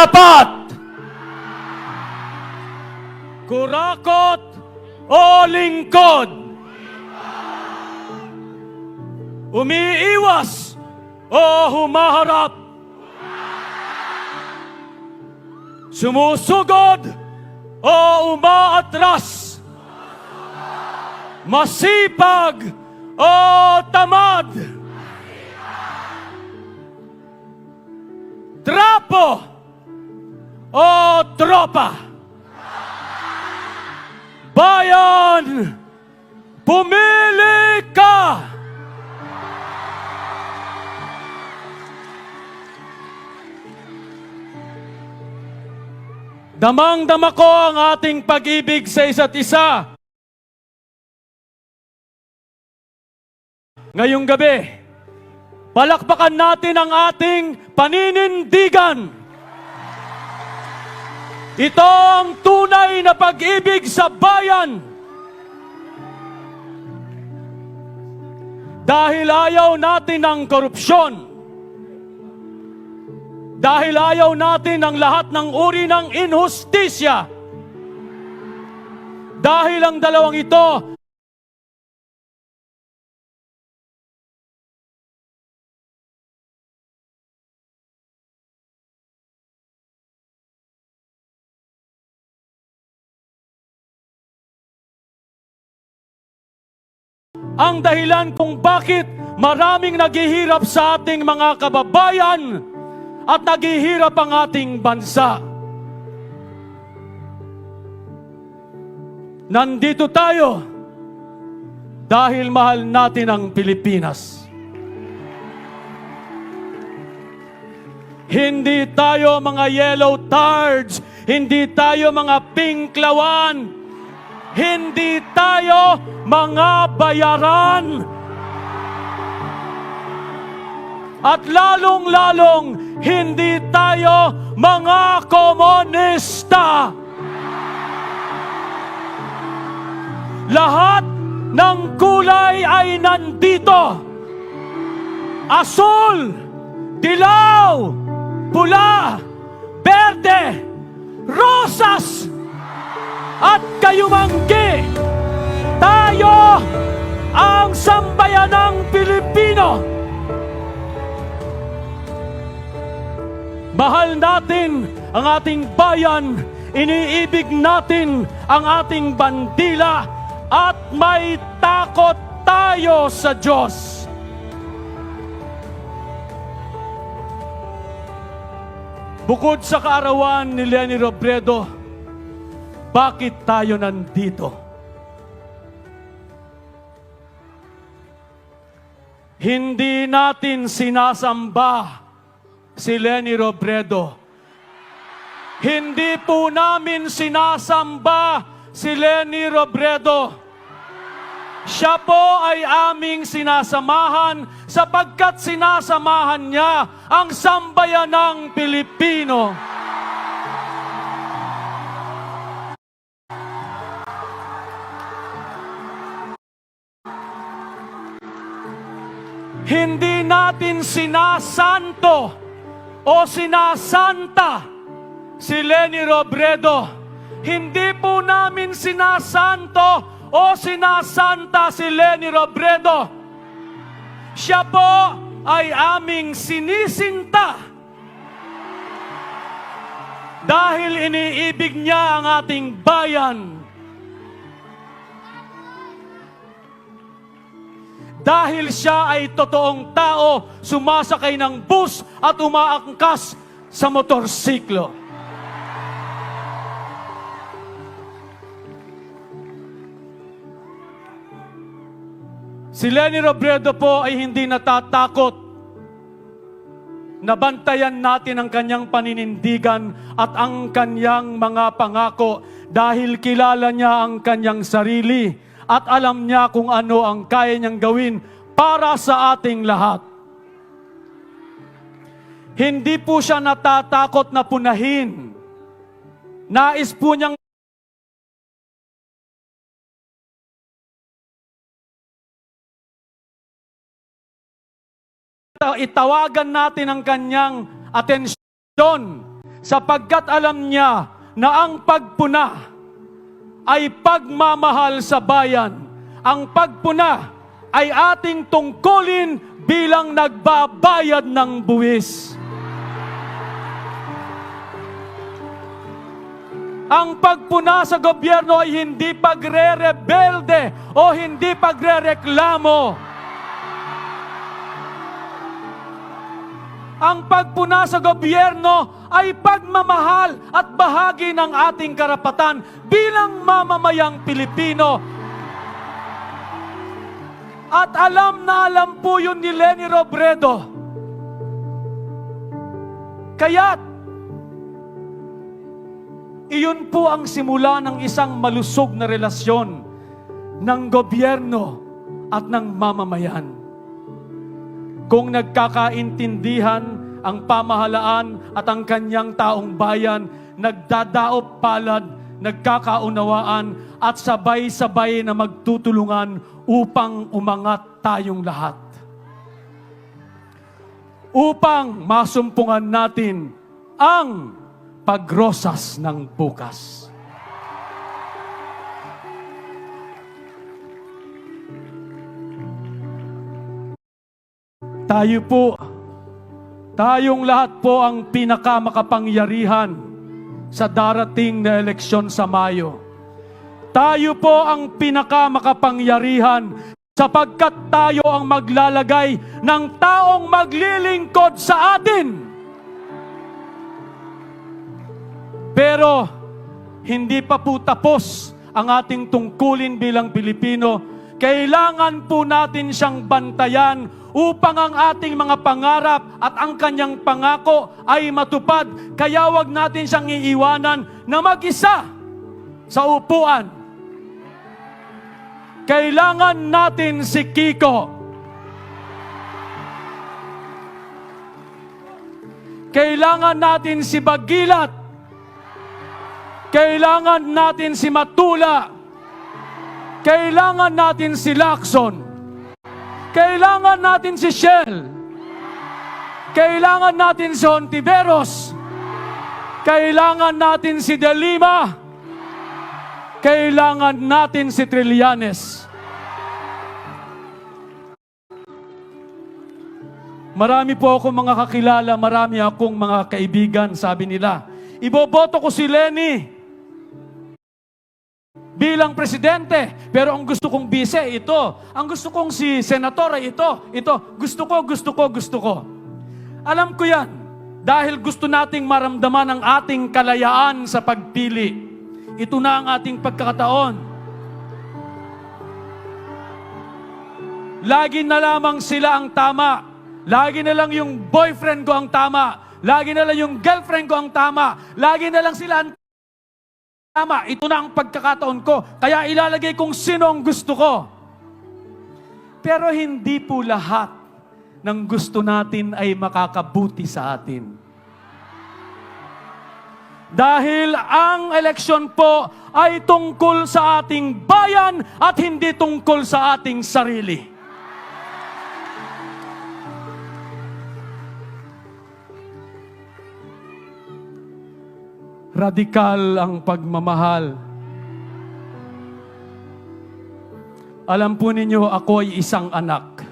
tapat, kurakot o lingkod, umiiwas o humaharap, sumusugod o umaatras, masipag o tamad, trapo o tropa, bayan, pumili ka! Damang-dama ko ang ating pag-ibig sa isa't isa. Ngayong gabi, palakpakan natin ang ating paninindigan. Ito ang tunay na pag-ibig sa bayan. Dahil ayaw natin ng korupsyon. Dahil ayaw natin ang lahat ng uri ng inhustisya. Dahil ang dalawang ito ang dahilan kung bakit maraming naghihirap sa ating mga kababayan at naghihirap ang ating bansa. Nandito tayo dahil mahal natin ang Pilipinas. Hindi tayo mga yellow tards, hindi tayo mga pinklawan, hindi tayo mga bayaran. At lalong-lalong, hindi tayo mga komunista. Lahat ng kulay ay nandito. Asul, dilaw, pula, berde, rosas, at kayumanggi. Tayo ang sambayanang Pilipino. Mahal natin ang ating bayan, iniibig natin ang ating bandila, at may takot tayo sa Diyos. Bukod sa kaarawan ni Leni Robredo, bakit tayo nandito? Hindi natin sinasamba si Leni Robredo. Hindi po namin sinasamba si Leni Robredo. Siya po ay aming sinasamahan sapagkat sinasamahan niya ang sambayanang Pilipino. Hindi natin sinasanto o sinasanta si Leni Robredo. Hindi po namin sinasanto o sinasanta si Leni Robredo. Siya po ay aming sinisinta dahil iniibig niya ang ating bayan. Dahil siya ay totoong tao, sumasakay ng bus at umaangkas sa motorsiklo. Si Leni Robredo po ay hindi natatakot. Nabantayan natin ang kanyang paninindigan at ang kanyang mga pangako dahil kilala niya ang kanyang sarili. At alam niya kung ano ang kaya niyang gawin para sa ating lahat. Hindi po siya natatakot na punahin. Nais po niyang itawagan natin ang kanyang atensyon sapagkat alam niya na ang pagpuna ay pagmamahal sa bayan. Ang pagpuna ay ating tungkulin bilang nagbabayad ng buwis. Ang pagpuna sa gobyerno ay hindi pagre-rebelde o hindi pagre-reklamo. Ang pagpuna sa gobyerno ay pagmamahal at bahagi ng ating karapatan bilang mamamayang Pilipino. At alam na alam po yun ni Leni Robredo. Kaya't iyon po ang simula ng isang malusog na relasyon ng gobyerno at ng mamamayan. Kung nagkakaintindihan ang pamahalaan at ang kanyang taong bayan, nagdadaop palad, nagkakaunawaan at sabay-sabay na magtutulungan upang umangat tayong lahat. Upang masumpungan natin ang pagrosas ng bukas. Tayong lahat po ang pinakamakapangyarihan sa darating na eleksyon sa Mayo. Tayo po ang pinakamakapangyarihan sapagkat tayo ang maglalagay ng taong maglilingkod sa atin. Pero hindi pa po tapos ang ating tungkulin bilang Pilipino. Kailangan po natin siyang bantayan upang ang ating mga pangarap at ang kanyang pangako ay matupad. Kaya wag natin siyang iiwanan na mag-isa sa upuan. Kailangan natin si Kiko. Kailangan natin si Bagilat. Kailangan natin si Matula. Kailangan natin si Lacson. Kailangan natin si Shell. Kailangan natin si Hontiveros. Kailangan natin si De Lima. Kailangan natin si Trillanes. Marami po akong mga kakilala, marami akong mga kaibigan, sabi nila. Iboboto ko si Leni bilang presidente, pero ang gusto kong bise, ito. Ang gusto kong si senator ay ito. Gusto ko. Alam ko yan, dahil gusto nating maramdaman ang ating kalayaan sa pagpili. Ito na ang ating pagkakataon. Lagi na lamang sila ang tama. Lagi na lang yung boyfriend ko ang tama. Lagi na lang yung girlfriend ko ang tama. Lagi na lang sila ang tama. Ito na ang pagkakataon ko. Kaya ilalagay kong sino ang gusto ko. Pero hindi po lahat ng gusto natin ay makakabuti sa atin. Dahil ang eleksyon po ay tungkol sa ating bayan at hindi tungkol sa ating sarili. Radikal ang pagmamahal. Alam po ninyo, ako ay isang anak.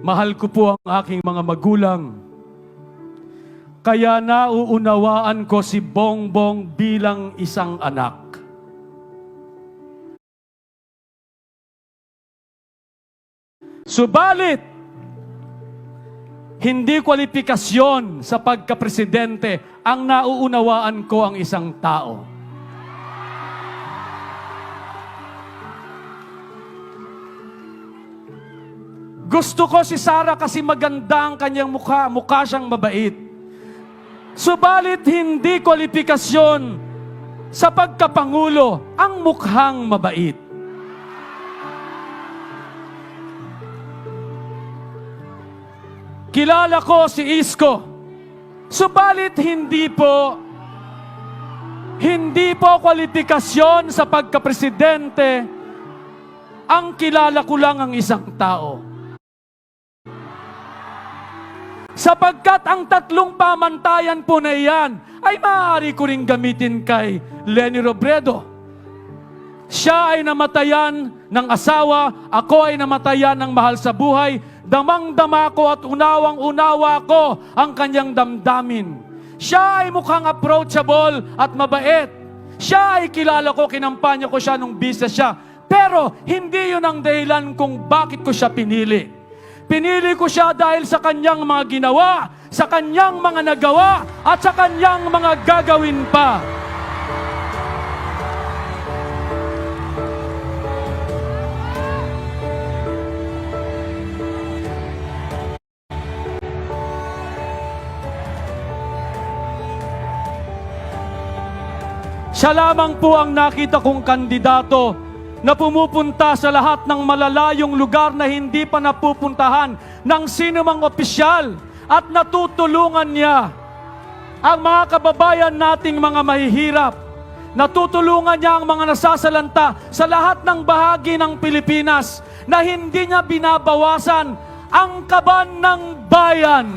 Mahal ko po ang aking mga magulang. Kaya nauunawaan ko si Bongbong bilang isang anak. Subalit, hindi kwalifikasyon sa pagkapresidente ang nauunawaan ko ang isang tao. Gusto ko si Sara kasi maganda ang kanyang mukha, mukha siyang mabait. Subalit hindi kwalifikasyon sa pagkapangulo ang mukhang mabait. Kilala ko si Isko. Subalit hindi po kwalifikasyon sa pagkapresidente. Ang kilala ko lang ang isang tao. Sapagkat ang tatlong pamantayan po na iyan ay maaari ko ring gamitin kay Leni Robredo. Siya ay namatayan ng asawa, ako ay namatayan ng mahal sa buhay, damang-dama ko at unawang-unawa ko ang kanyang damdamin. Siya ay mukhang approachable at mabait. Siya ay kilala ko, kinampanya ko siya nung business siya. Pero hindi yun ang dahilan kung bakit ko siya pinili. Pinili ko siya dahil sa kanyang mga ginawa, sa kanyang mga nagawa, at sa kanyang mga gagawin pa. Siya lamang po ang nakita kong kandidato na pumupunta sa lahat ng malalayong lugar na hindi pa napupuntahan ng sinumang opisyal at natutulungan niya ang mga kababayan nating mga mahihirap. Natutulungan niya ang mga nasasalanta sa lahat ng bahagi ng Pilipinas na hindi niya binabawasan ang kaban ng bayan.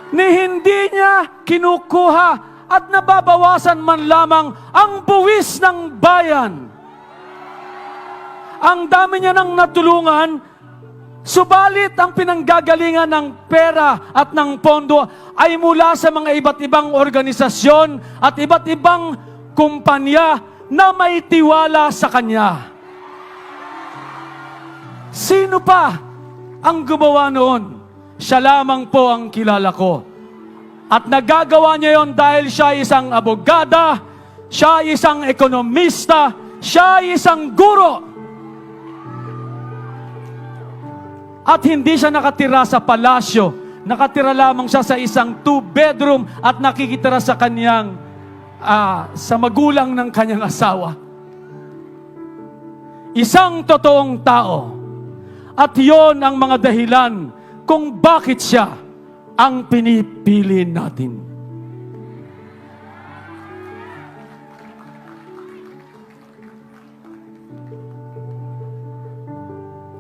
Ni hindi niya kinukuha at nababawasan man lamang ang buwis ng bayan. Ang dami niya nang natulungan, subalit ang pinanggagalingan ng pera at ng pondo ay mula sa mga iba't ibang organisasyon at iba't ibang kumpanya na may tiwala sa kanya. Sino pa ang gumawa noon? Siya lamang po ang kilala ko. At nagagawa niya yon dahil siya isang abogada, siya isang ekonomista, siya isang guro. At hindi siya nakatira sa palasyo. Nakatira lamang siya sa isang 2-bedroom at nakikitira sa kanyang, sa magulang ng kanyang asawa. Isang totoong tao. At yon ang mga dahilan kung bakit siya ang pinipili natin.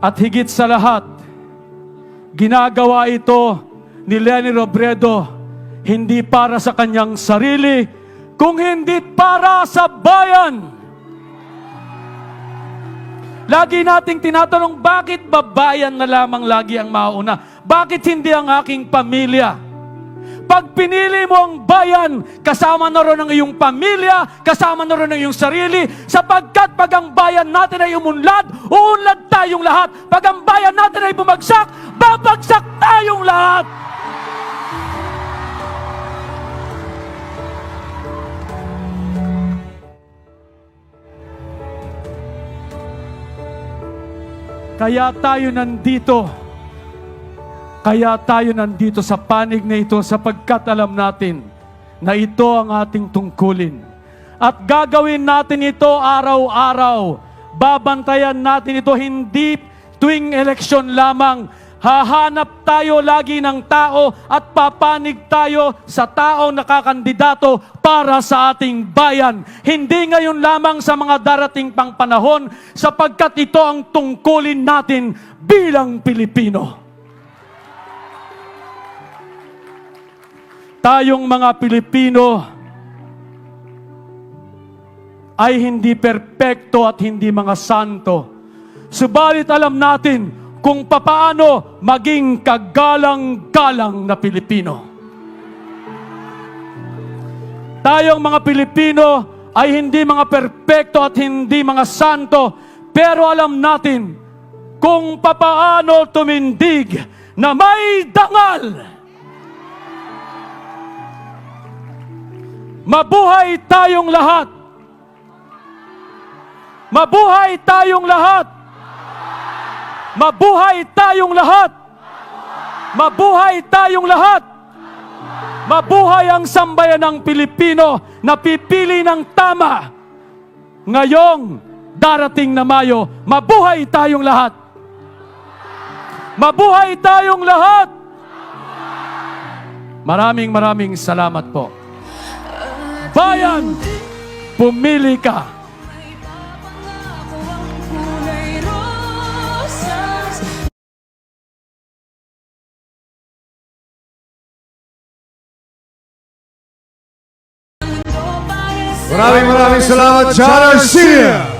At higit sa lahat, ginagawa ito ni Leni Robredo hindi para sa kanyang sarili, kung hindi para sa bayan. Lagi nating tinatanong, bakit ba bayan na lamang lagi ang mauna? Bakit hindi ang aking pamilya? Pag pinili mo ang bayan, kasama na rin ang iyong pamilya, kasama na rin ang iyong sarili, sapagkat pag ang bayan natin ay umunlad, uunlad tayong lahat. Pag ang bayan natin ay bumagsak, babagsak tayong lahat. Kaya tayo nandito sa panig na ito sapagkat alam natin na ito ang ating tungkulin. At gagawin natin ito araw-araw. Babantayan natin ito hindi tuwing eleksyon lamang. Hahanap tayo lagi ng tao at papanig tayo sa taong nakakandidato para sa ating bayan. Hindi ngayon lamang sa mga darating pang panahon sapagkat ito ang tungkulin natin bilang Pilipino. Tayong mga Pilipino ay hindi perpekto at hindi mga santo. Subalit alam natin kung papaano maging kagalang-galang na Pilipino. Tayong mga Pilipino ay hindi mga perpekto at hindi mga santo, pero alam natin kung papaano tumindig na may dangal. Mabuhay tayong lahat! Mabuhay tayong lahat! Mabuhay tayong lahat! Mabuhay tayong lahat! Mabuhay ang sambayan ng Pilipino na pipili ng tama. Ngayong darating na Mayo, mabuhay tayong lahat! Mabuhay tayong lahat! Maraming salamat po. Bayan, pumili ka! Maraming salamat, John Garcia!